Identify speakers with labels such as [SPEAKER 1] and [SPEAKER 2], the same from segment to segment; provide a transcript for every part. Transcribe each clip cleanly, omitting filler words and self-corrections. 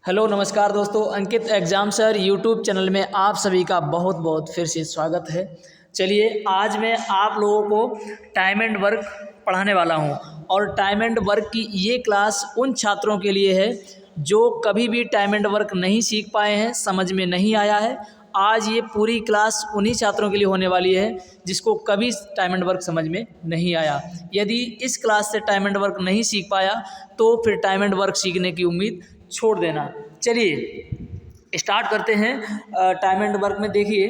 [SPEAKER 1] Hello नमस्कार दोस्तों, अंकित exam sir YouTube channel में आप सभी का बहुत बहुत फिर से स्वागत है। चलिए आज मैं आप लोगों को टाइम एंड वर्क पढ़ाने वाला हूं और टाइम एंड वर्क की ये क्लास उन छात्रों के लिए है जो कभी भी टाइम एंड वर्क नहीं सीख पाए हैं, समझ में नहीं आया है। आज ये पूरी क्लास उन्हीं छात्रों के लिए होने वाली है जिसको कभी टाइम एंड वर्क समझ में नहीं आया। यदि इस क्लास से टाइम एंड वर्क नहीं सीख पाया तो फिर टाइम एंड वर्क सीखने की उम्मीद छोड़ देना। चलिए स्टार्ट करते हैं। टाइम एंड वर्क में देखिए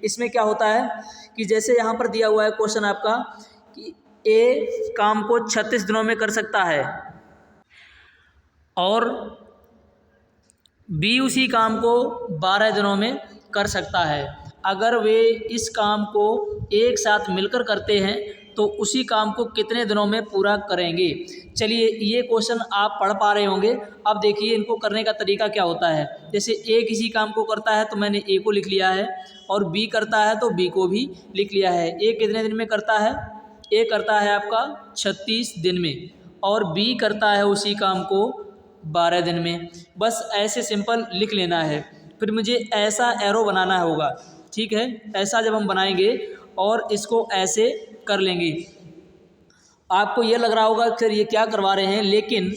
[SPEAKER 1] इसमें क्या होता है कि जैसे यहाँ पर दिया हुआ है क्वेश्चन आपका कि ए काम को 36 दिनों में कर सकता है और बी उसी काम को 12 दिनों में कर सकता है। अगर वे इस काम को एक साथ मिलकर करते हैं तो उसी काम को कितने दिनों में पूरा करेंगे। चलिए ये क्वेश्चन आप पढ़ पा रहे होंगे। अब देखिए इनको करने का तरीका क्या होता है। जैसे ए किसी काम को करता है तो मैंने ए को लिख लिया है और बी करता है तो बी को भी लिख लिया है। ए कितने दिन में करता है? ए करता है आपका 36 दिन में और बी करता है उसी काम को 12 दिन में। बस ऐसे सिंपल लिख लेना है। फिर मुझे ऐसा एरो बनाना होगा, ठीक है। ऐसा जब हम बनाएंगे और इसको ऐसे कर लेंगे, आपको ये लग रहा होगा कि सर ये क्या करवा रहे हैं, लेकिन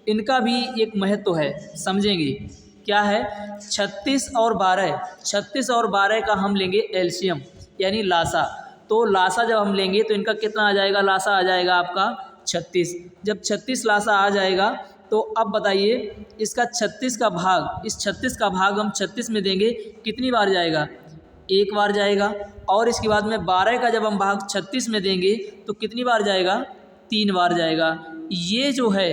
[SPEAKER 1] इनका भी एक महत्व है, समझेंगे क्या है। 36 और 12 का हम लेंगे एलसीएम यानी लासा। तो लासा जब हम लेंगे तो इनका कितना आ जाएगा? लासा आ जाएगा आपका 36। जब 36 लासा आ जाएगा तो अब बताइए इसका 36 का भाग, इस 36 का भाग हम 36 में देंगे, कितनी बार जाएगा? एक बार जाएगा। और इसके बाद में 12 का जब हम भाग 36 में देंगे तो कितनी बार जाएगा? 3 बार जाएगा। ये जो है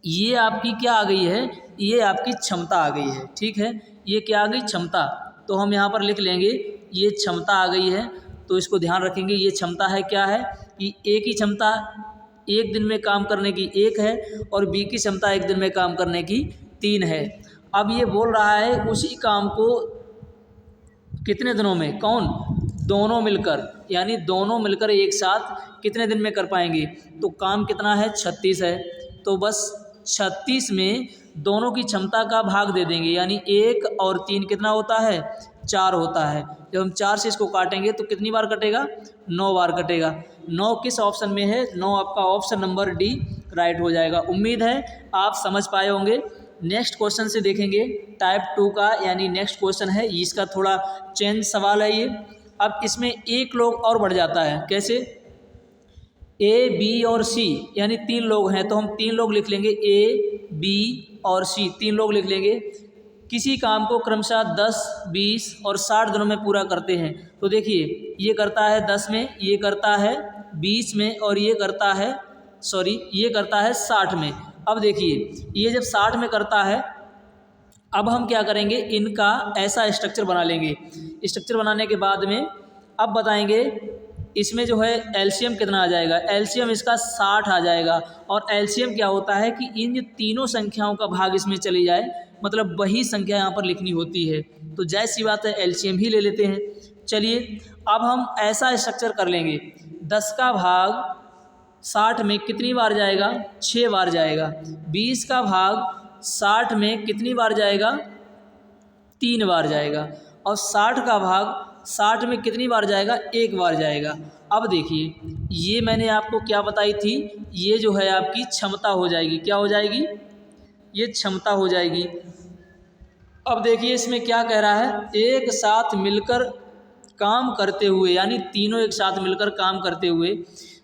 [SPEAKER 1] ये आपकी क्या आ गई है? ये आपकी क्षमता आ गई है, ठीक है। ये क्या आ गई? क्षमता। तो हम यहाँ पर लिख लेंगे ये क्षमता आ गई है। तो इसको ध्यान रखेंगे, ये क्षमता है क्या है कि ए की क्षमता एक दिन में काम करने की 1 है और बी की क्षमता एक दिन में काम करने की 3 है। अब ये बोल रहा है उसी काम को कितने दिनों में? कौन? दोनों मिलकर, यानी दोनों मिलकर एक साथ कितने दिन में कर पाएंगे। तो काम कितना है? 36 है। तो बस 36 में दोनों की क्षमता का भाग दे देंगे, यानी 1 और 3 कितना होता है? 4 होता है। जब हम 4 से इसको काटेंगे तो कितनी बार कटेगा? 9 बार कटेगा। 9 किस ऑप्शन में है? 9 आपका ऑप्शन नंबर डी राइट हो जाएगा। उम्मीद है आप समझ पाए होंगे। नेक्स्ट क्वेश्चन से देखेंगे टाइप 2 का, यानी नेक्स्ट क्वेश्चन है, इसका थोड़ा चेंज सवाल है ये। अब इसमें एक लोग और बढ़ जाता है। कैसे? ए बी और सी यानी 3 लोग हैं तो हम 3 लोग लिख लेंगे, ए बी और सी 3 लोग लिख लेंगे। किसी काम को क्रमशः 10, 20 और 60 दिनों में पूरा करते हैं। तो देखिए ये करता है 10 में, ये करता है 20 में और ये करता है 60 में। अब देखिए ये जब 60 में करता है, अब हम क्या करेंगे, इनका ऐसा स्ट्रक्चर बना लेंगे। स्ट्रक्चर बनाने के बाद में अब बताएंगे इसमें जो है एलसीएम कितना आ जाएगा। एलसीएम इसका 60 आ जाएगा। और एलसीएम क्या होता है कि इन तीनों संख्याओं का भाग इसमें चली जाए, मतलब वही संख्या यहाँ पर लिखनी होती है। तो जायज़ सी बात है एलसीएम ही ले लेते हैं। चलिए अब हम ऐसा स्ट्रक्चर कर लेंगे, 10 का भाग 60 में कितनी बार जाएगा? 6 बार जाएगा। 20 का भाग 60 में कितनी बार जाएगा? 3 बार जाएगा। और 60 का भाग 60 में कितनी बार जाएगा? 1 बार जाएगा। अब देखिए ये मैंने आपको क्या बताई थी, ये जो है आपकी क्षमता हो जाएगी। क्या हो जाएगी? ये क्षमता हो जाएगी। अब देखिए इसमें क्या कह रहा है, एक साथ मिलकर काम करते हुए, यानी तीनों एक साथ मिलकर काम करते हुए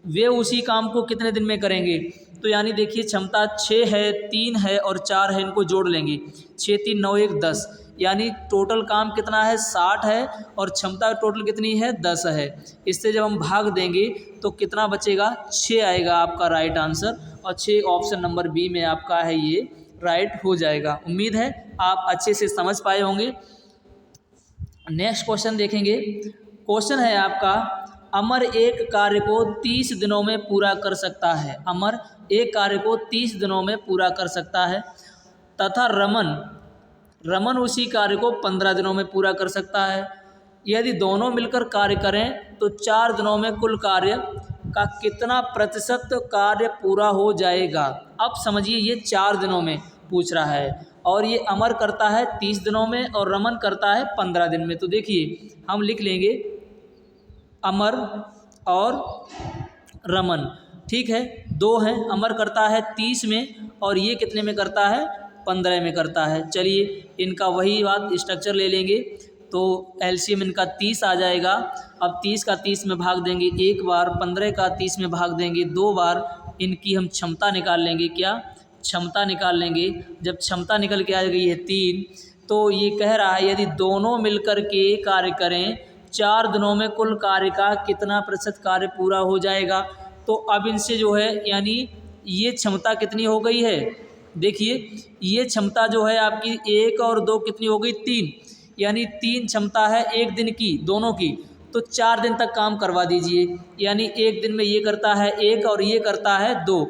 [SPEAKER 1] वे उसी काम को कितने दिन में करेंगे। तो यानी देखिए क्षमता 6 है, 3 है और 4 है, इनको जोड़ लेंगे। 6 3 9 1 10, यानी टोटल काम कितना है? 60 है और क्षमता टोटल कितनी है? 10 है। इससे जब हम भाग देंगे तो कितना बचेगा? 6 आएगा आपका राइट आंसर। और 6 ऑप्शन नंबर बी में आपका है, ये राइट हो जाएगा। उम्मीद है आप अच्छे से समझ पाए होंगे। नेक्स्ट क्वेश्चन देखेंगे। क्वेश्चन है आपका, अमर एक कार्य को 30 दिनों में पूरा कर सकता है। अमर एक कार्य को 30 दिनों में पूरा कर सकता है तथा रमन उसी कार्य को 15 दिनों में पूरा कर सकता है। यदि दोनों मिलकर कार्य करें तो 4 दिनों में कुल कार्य का कितना प्रतिशत कार्य पूरा हो जाएगा। अब समझिए ये 4 दिनों में, पूछ रहा है। और ये अमर करता है 30 दिनों में और रमन करता है 15 दिन में। तो देखिए हम लिख लेंगे अमर और रमन, ठीक है, दो हैं। अमर करता है 30 में और ये कितने में करता है, 15 में करता है। चलिए इनका वही बात स्ट्रक्चर ले लेंगे, तो एलसीएम इनका 30 आ जाएगा। अब 30 का 30 में भाग देंगे एक बार, 15 का 30 में भाग देंगे 2 बार। इनकी हम क्षमता निकाल लेंगे, क्या क्षमता निकाल लेंगे। जब क्षमता निकल के आ गई है 3, तो ये कह रहा है यदि दोनों मिलकर के कार्य करें 4 दिनों में कुल कार्य का कितना प्रतिशत कार्य पूरा हो जाएगा। तो अब इनसे जो है यानी ये क्षमता कितनी हो गई है, देखिए ये क्षमता जो है आपकी 1 और 2 कितनी हो गई, 3, यानी 3 क्षमता है एक दिन की दोनों की। तो 4 दिन तक काम करवा दीजिए, यानी एक दिन में ये करता है 1 और ये करता है 2,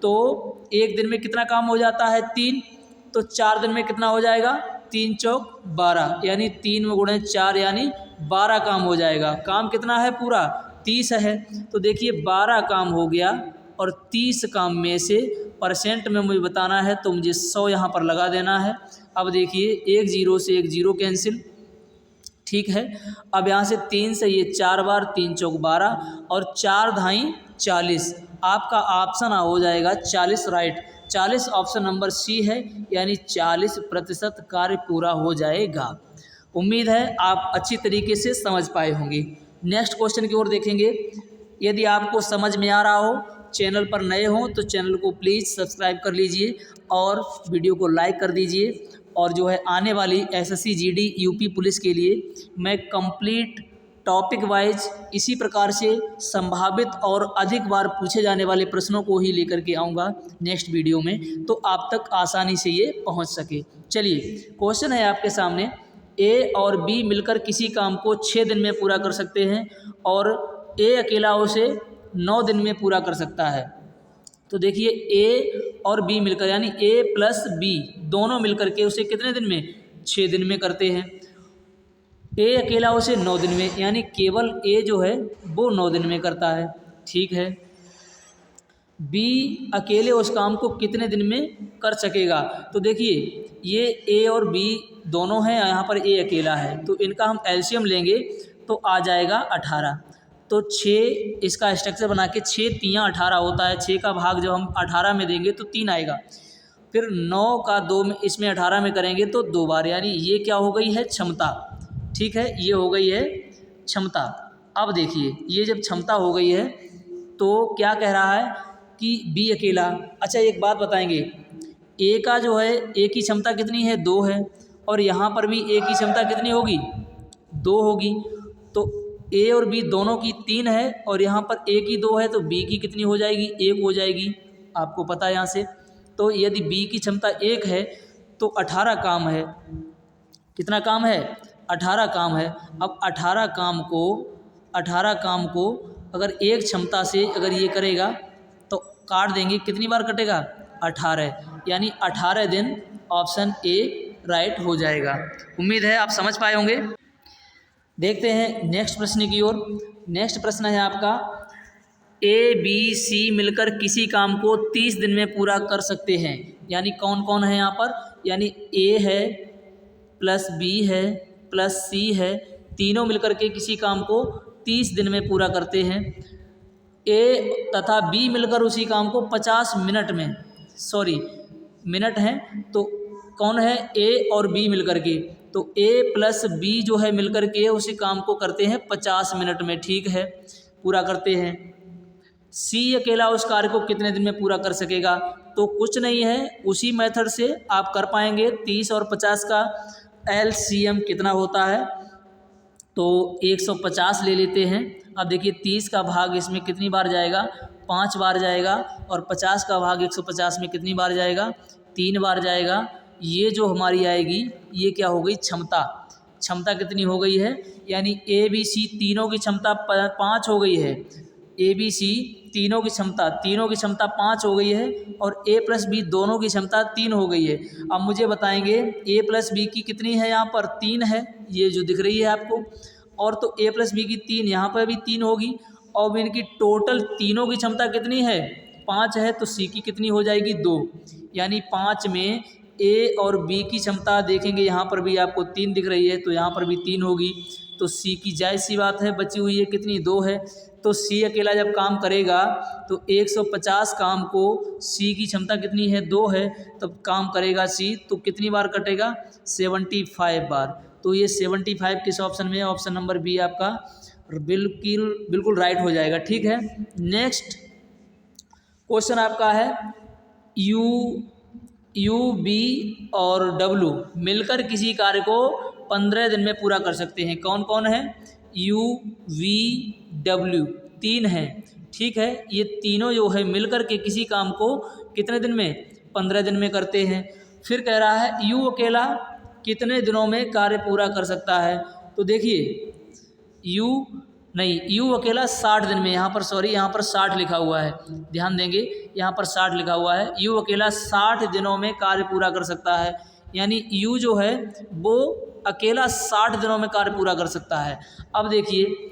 [SPEAKER 1] तो एक दिन में कितना काम हो जाता है 3, तो 4 दिन में कितना हो जाएगा, 3 चौक 12, यानी 3 में गुणे 4 यानी 12 काम हो जाएगा। काम कितना है पूरा 30 है, तो देखिए 12 काम हो गया और 30 काम में से परसेंट में मुझे बताना है, तो मुझे 100 यहाँ पर लगा देना है। अब देखिए एक जीरो से एक जीरो कैंसिल, ठीक है। अब यहाँ से 3 से ये 4 बार, 3 चौक 12 और 4 धाई 40, आपका ऑप्शन हो जाएगा 40 राइट। 40 ऑप्शन नंबर सी है, यानी 40% कार्य पूरा हो जाएगा। उम्मीद है आप अच्छी तरीके से समझ पाए होंगे। नेक्स्ट क्वेश्चन की ओर देखेंगे। यदि आपको समझ में आ रहा हो, चैनल पर नए हो तो चैनल को प्लीज़ सब्सक्राइब कर लीजिए और वीडियो को लाइक कर दीजिए। और जो है आने वाली एसएससी जीडी यूपी पुलिस के लिए मैं कंप्लीट टॉपिक वाइज इसी प्रकार से संभावित और अधिक बार पूछे जाने वाले प्रश्नों को ही लेकर के आऊँगा नेक्स्ट वीडियो में, तो आप तक आसानी से ये पहुँच सके। चलिए क्वेश्चन है आपके सामने, ए और बी मिलकर किसी काम को 6 दिन में पूरा कर सकते हैं और ए अकेला उसे 9 दिन में पूरा कर सकता है। तो देखिए ए और बी मिलकर यानी ए प्लस बी दोनों मिलकर के उसे कितने दिन में, 6 दिन में करते हैं। ए अकेला उसे 9 दिन में, यानी केवल ए जो है वो 9 दिन में करता है, ठीक है। बी अकेले उस काम को कितने दिन में कर सकेगा। तो देखिए ये ए और बी दोनों हैं, यहाँ पर ए अकेला है, तो इनका हम एलसीएम लेंगे तो आ जाएगा 18। तो 6 इसका स्ट्रक्चर बना के 6 3 18 होता है। 6 का भाग जब हम 18 में देंगे तो 3 आएगा। फिर 9 का 2 में इसमें 18 में करेंगे तो 2 बार, यानी ये क्या हो गई है क्षमता, ठीक है, ये हो गई है क्षमता। अब देखिए ये जब क्षमता हो गई है तो क्या कह रहा है कि बी अकेला। अच्छा एक बात बताएंगे, ए का जो है ए की क्षमता कितनी है, 2 है, और यहाँ पर भी ए की क्षमता कितनी होगी, 2 होगी। तो ए और बी दोनों की 3 है और यहाँ पर ए की 2 है, तो बी की कितनी हो जाएगी, 1 हो जाएगी, आपको पता है यहाँ से। तो यदि बी की क्षमता 1 है तो 18 काम है, कितना काम है, 18 काम है। अब 18 काम को अगर एक क्षमता से अगर ये करेगा तो काट देंगे, कितनी बार कटेगा, 18, यानी 18 दिन ऑप्शन ए राइट हो जाएगा। उम्मीद है आप समझ पाए होंगे। देखते हैं नेक्स्ट प्रश्न की ओर। नेक्स्ट प्रश्न है आपका, ए बी सी मिलकर किसी काम को 30 दिन में पूरा कर सकते हैं। यानी कौन कौन है यहाँ पर, यानी ए है प्लस बी है प्लस सी है, तीनों मिलकर के किसी काम को 30 दिन में पूरा करते हैं। ए तथा बी मिलकर उसी काम को 50 मिनट में, मिनट हैं, तो कौन है, ए और बी मिलकर के, तो ए प्लस बी जो है मिलकर के उसी काम को करते हैं 50 मिनट में, ठीक है, पूरा करते हैं। सी अकेला उस कार्य को कितने दिन में पूरा कर सकेगा, तो कुछ नहीं है, उसी मेथड से आप कर पाएंगे। 30 और 50 का एलसीएम कितना होता है, तो 150 ले लेते हैं। अब देखिए 30 का भाग इसमें कितनी बार जाएगा, 5 बार जाएगा, और 50 का भाग 150 में कितनी बार जाएगा, 3 बार जाएगा। ये जो हमारी आएगी ये क्या हो गई, क्षमता कितनी हो गई है, यानी ए बी सी तीनों की क्षमता 5 हो गई है। ए बी सी तीनों की क्षमता 5 हो गई है और ए प्लस बी दोनों की क्षमता 3 हो गई है। अब मुझे बताएंगे ए प्लस बी की कितनी है, यहाँ पर 3 है, ये जो दिख रही है आपको, और तो ए प्लस बी की 3, यहाँ पर भी 3 होगी, और इनकी टोटल तीनों की क्षमता कितनी है, 5 है, तो सी की कितनी हो जाएगी, 2, यानी 5 में ए और बी की क्षमता देखेंगे, यहाँ पर भी आपको 3 दिख रही है, तो यहाँ पर भी 3 होगी। तो सी की जायज़ सी बात है, बची हुई है कितनी, 2 है। तो सी अकेला जब काम करेगा तो 150 काम को, सी की क्षमता कितनी है, 2 है, तब काम करेगा सी, तो कितनी बार कटेगा, 75 बार। तो ये 75 किस ऑप्शन में है, ऑप्शन नंबर बी आपका बिल्कुल बिल्कुल राइट हो जाएगा। ठीक है, नेक्स्ट क्वेश्चन आपका है, यू बी और डब्लू मिलकर किसी कार्य को 15 दिन में पूरा कर सकते हैं। कौन कौन है, यू वी डब्ल्यू, 3 हैं। ठीक है, ये तीनों जो है मिलकर के किसी काम को कितने दिन में, 15 दिन में करते हैं। फिर कह रहा है यू अकेला कितने दिनों में कार्य पूरा कर सकता है। तो देखिए यू अकेला 60 दिन में, यहाँ पर सॉरी यहाँ पर 60 लिखा हुआ है, ध्यान देंगे यहाँ पर 60 लिखा हुआ है। यू अकेला 60 दिनों में कार्य पूरा कर सकता है, यानी यू जो है वो अकेला 60 दिनों में कार्य पूरा कर सकता है। अब देखिए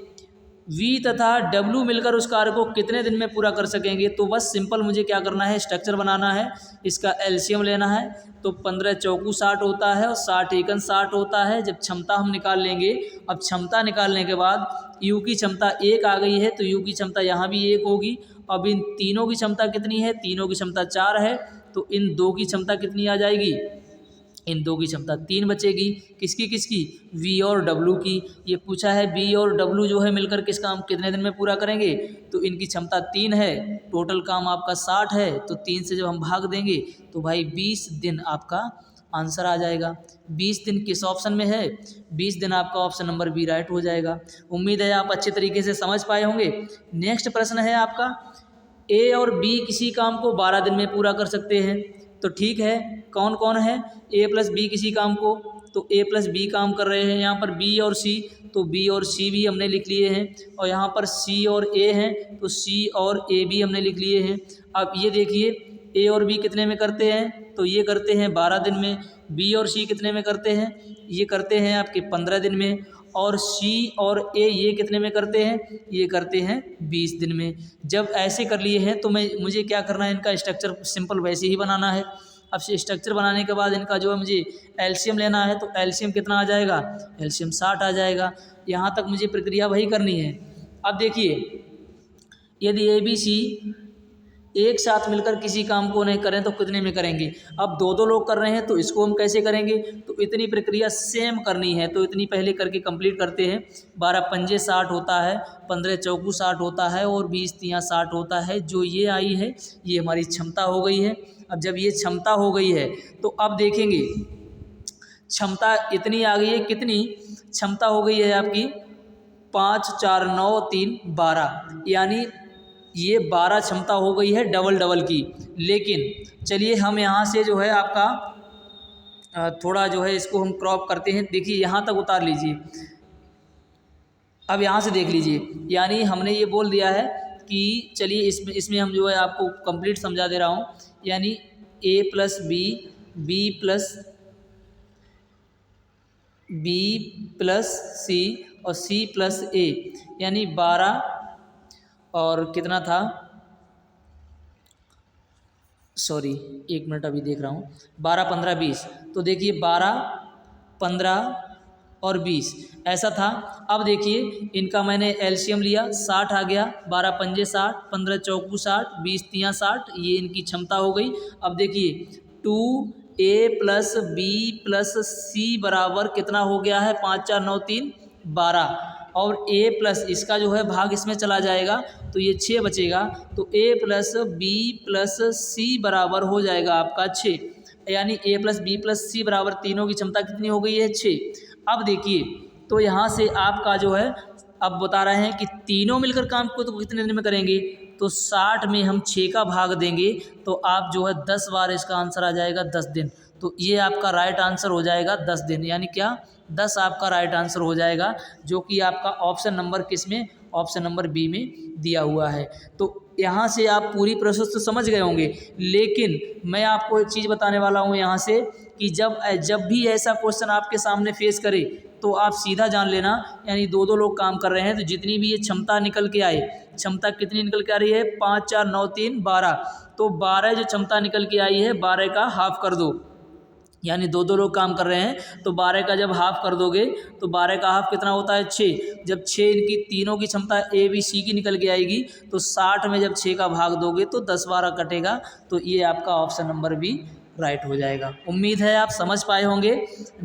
[SPEAKER 1] वी तथा डब्ल्यू मिलकर उस कार्य को कितने दिन में पूरा कर सकेंगे। तो बस सिंपल मुझे क्या करना है, स्ट्रक्चर बनाना है, इसका एलसीएम लेना है। तो 15 चौकू 60 होता है और 60 एकन 60 होता है। जब क्षमता हम निकाल लेंगे, अब क्षमता निकालने के बाद यू की क्षमता 1 आ गई है, तो यू की क्षमता यहाँ भी 1 होगी। अब इन तीनों की क्षमता कितनी है, तीनों की क्षमता 4 है, तो इन 2 की क्षमता कितनी आ जाएगी, इन 2 की क्षमता 3 बचेगी। किसकी किसकी, वी और डब्लू की। ये पूछा है बी और डब्लू जो है मिलकर किस काम कितने दिन में पूरा करेंगे, तो इनकी क्षमता 3 है, टोटल काम आपका 60 है, तो 3 से जब हम भाग देंगे तो भाई 20 दिन आपका आंसर आ जाएगा। 20 दिन किस ऑप्शन में है, 20 दिन आपका ऑप्शन नंबर बी राइट हो जाएगा। उम्मीद है आप अच्छे तरीके से समझ पाए होंगे। नेक्स्ट प्रश्न है आपका, ए और बी किसी काम को 12 दिन में पूरा कर सकते हैं। तो ठीक है, कौन कौन है, ए प्लस बी किसी काम को, तो ए प्लस बी काम कर रहे हैं। यहाँ पर बी और सी, तो बी और सी भी हमने लिख लिए हैं, और यहाँ पर सी और ए हैं, तो सी और ए भी हमने लिख लिए हैं। अब ये देखिए ए और बी कितने में करते हैं, तो ये करते हैं 12 दिन में। बी और सी कितने में करते हैं, ये करते हैं आपके 15 दिन में। और सी और ए ये कितने में करते हैं, ये करते हैं 20 दिन में। जब ऐसे कर लिए हैं तो मुझे क्या करना है, इनका स्ट्रक्चर सिंपल वैसे ही बनाना है। अब से स्ट्रक्चर बनाने के बाद इनका जो है मुझे एलसीएम लेना है, तो एलसीएम कितना आ जाएगा, एलसीएम 60 आ जाएगा। यहाँ तक मुझे प्रक्रिया वही करनी है। अब देखिए यदि ए बी सी एक साथ मिलकर किसी काम को नहीं करें तो कितने में करेंगे। अब 2-2 लोग कर रहे हैं तो इसको हम कैसे करेंगे, तो इतनी प्रक्रिया सेम करनी है, तो इतनी पहले करके कंप्लीट करते हैं। 12 पंजे 60 होता है, 15 चौकू 60 होता है, और 20 तियाँ 60 होता है। जो ये आई है ये हमारी क्षमता हो गई है। अब जब ये क्षमता हो गई है तो अब देखेंगे क्षमता इतनी आ गई है, कितनी क्षमता हो गई है आपकी, 5 4 9 3 12, यानी ये 12 क्षमता हो गई है डबल की। लेकिन चलिए हम यहाँ से जो है आपका थोड़ा जो है इसको हम क्रॉप करते हैं। देखिए यहाँ तक उतार लीजिए, अब यहाँ से देख लीजिए, यानी हमने ये बोल दिया है कि चलिए इसमें हम जो है आपको कंप्लीट समझा दे रहा हूँ। यानी ए प्लस बी, बी प्लस सी और सी प्लस ए, यानी 12 और कितना था, सॉरी 1 मिनट अभी देख रहा हूँ, 12 15 20। तो देखिए 12 15 और 20 ऐसा था। अब देखिए इनका मैंने एलसीएम लिया, 60 आ गया, 12 पंजे 60, 15 चौकू 60, 20 तियाँ 60, ये इनकी क्षमता हो गई। अब देखिए 2a प्लस बी प्लस सी बराबर कितना हो गया है, 5 4 9 3 12, और a प्लस इसका जो है भाग इसमें चला जाएगा तो ये 6 बचेगा। तो a प्लस बी प्लस सी बराबर हो जाएगा आपका 6, यानी a प्लस बी प्लस सी बराबर तीनों की क्षमता कितनी हो गई है, 6। अब देखिए तो यहाँ से आपका जो है अब बता रहे हैं कि तीनों मिलकर काम को तो कितने दिन में करेंगे, तो 60 में हम 6 का भाग देंगे तो आप जो है 10 बार इसका आंसर आ जाएगा 10 दिन। तो ये आपका राइट आंसर हो जाएगा 10 दिन, यानी क्या 10 आपका राइट आंसर हो जाएगा, जो कि आपका ऑप्शन नंबर किस में, ऑप्शन नंबर बी में दिया हुआ है। तो यहाँ से आप पूरी प्रोसेस तो समझ गए होंगे, लेकिन मैं आपको एक चीज़ बताने वाला हूँ यहाँ से कि जब भी ऐसा क्वेश्चन आपके सामने फेस करे तो आप सीधा जान लेना, यानी 2-2 लोग काम कर रहे हैं तो जितनी भी ये क्षमता निकल के आए, क्षमता कितनी निकल के आ रही है, 5 4 9 3 12, तो 12 जो क्षमता निकल के आई है 12 का हाफ कर दो, यानी दो दो लोग काम कर रहे हैं, तो 12 का जब हाफ कर दोगे तो 12 का हाफ कितना होता है 6। जब 6 इनकी तीनों की क्षमता ए बी सी की निकल के आएगी, तो 60 में जब 6 का भाग दोगे तो 10-12 कटेगा। तो ये आपका ऑप्शन नंबर बी राइट हो जाएगा। उम्मीद है आप समझ पाए होंगे।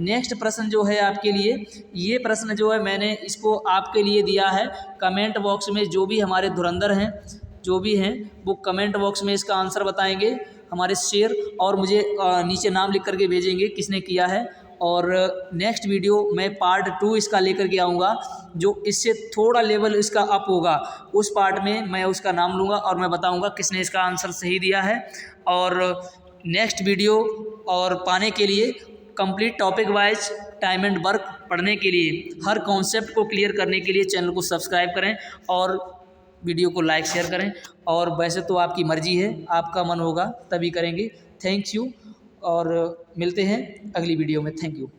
[SPEAKER 1] नेक्स्ट प्रश्न जो है आपके लिए, ये प्रश्न जो है मैंने इसको आपके लिए दिया है। कमेंट बॉक्स में जो भी हमारे धुरंधर हैं, जो भी हैं, वो कमेंट बॉक्स में इसका आंसर बताएंगे हमारे शेयर, और मुझे नीचे नाम लिख करके भेजेंगे किसने किया है। और नेक्स्ट वीडियो मैं पार्ट 2 इसका लेकर के आऊँगा, जो इससे थोड़ा लेवल इसका अप होगा। उस पार्ट में मैं उसका नाम लूँगा और मैं बताऊँगा किसने इसका आंसर सही दिया है। और नेक्स्ट वीडियो और पाने के लिए complete topic wise time and work पढ़ने के लिए, हर कॉन्सेप्ट को क्लियर करने के लिए चैनल को सब्सक्राइब करें और वीडियो को लाइक शेयर करें। और वैसे तो आपकी मर्जी है, आपका मन होगा तभी करेंगे। थैंक यू, और मिलते हैं अगली वीडियो में। Thank you.